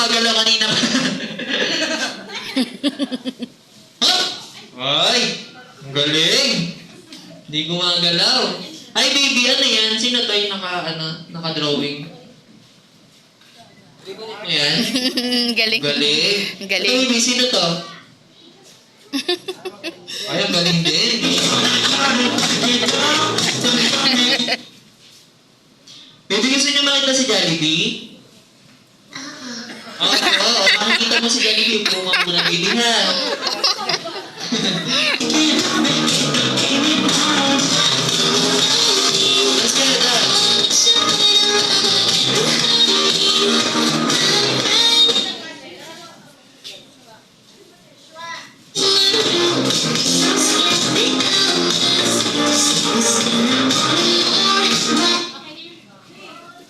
gumagalaw kanina pa. Ay! Ang galing! Hindi gumagalaw. Ay, baby, ano yan? Sino to yung naka-drawing? Ayan. Galing. Galing. Galing. Ito, baby, sino to? Ay, ang galing din. Baby, gusto niyo makita si Jollibee? Oo, makikita mo si Jollibee. Pumang mo na, baby, ha? Let's get it done.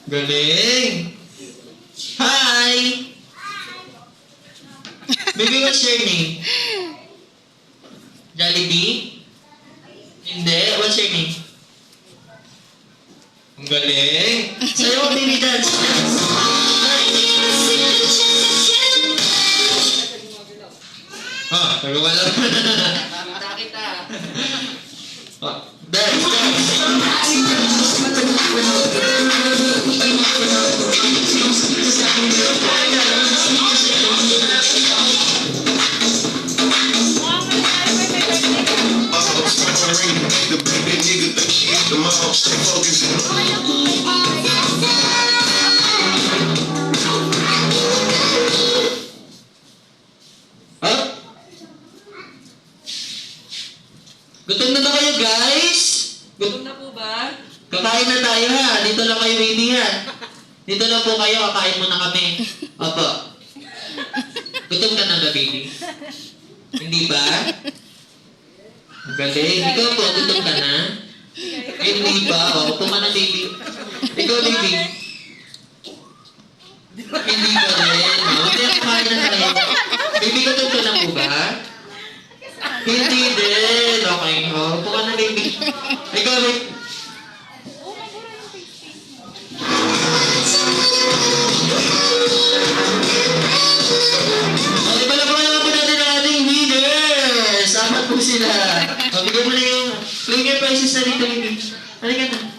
Galing! Hi! Baby, what's your name? Jollibee? Hindi. What's your name? Ang galing! Sayo ko, baby, dance! Nagawa lang. Kita. Dance, dance! The baby nigga think she is the mom. Stay focused. Huh? Gutom na ba kayo, guys? Gutom na po ba? Kakain na tayo, ha? Dito lang kayo, baby, ha? Dito lang po kayo, kakain muna kami. Opo. Gutom ka na ba, baby? Hindi ba? Ang galing. Ikaw po, gutom ka na? Hindi ba? O, upo ka na, baby. Ikaw, baby. Hindi ba rin? Hindi, kakain na tayo. Baby, gutom ka na po ba? Hindi din. Okay, o. Upo ka na, baby. Ikaw, baby. Okay, palapakan naman po natin ang ating winners. Apat po sila. Bigyan mo na yung finger prices na dito, baby. Halika na.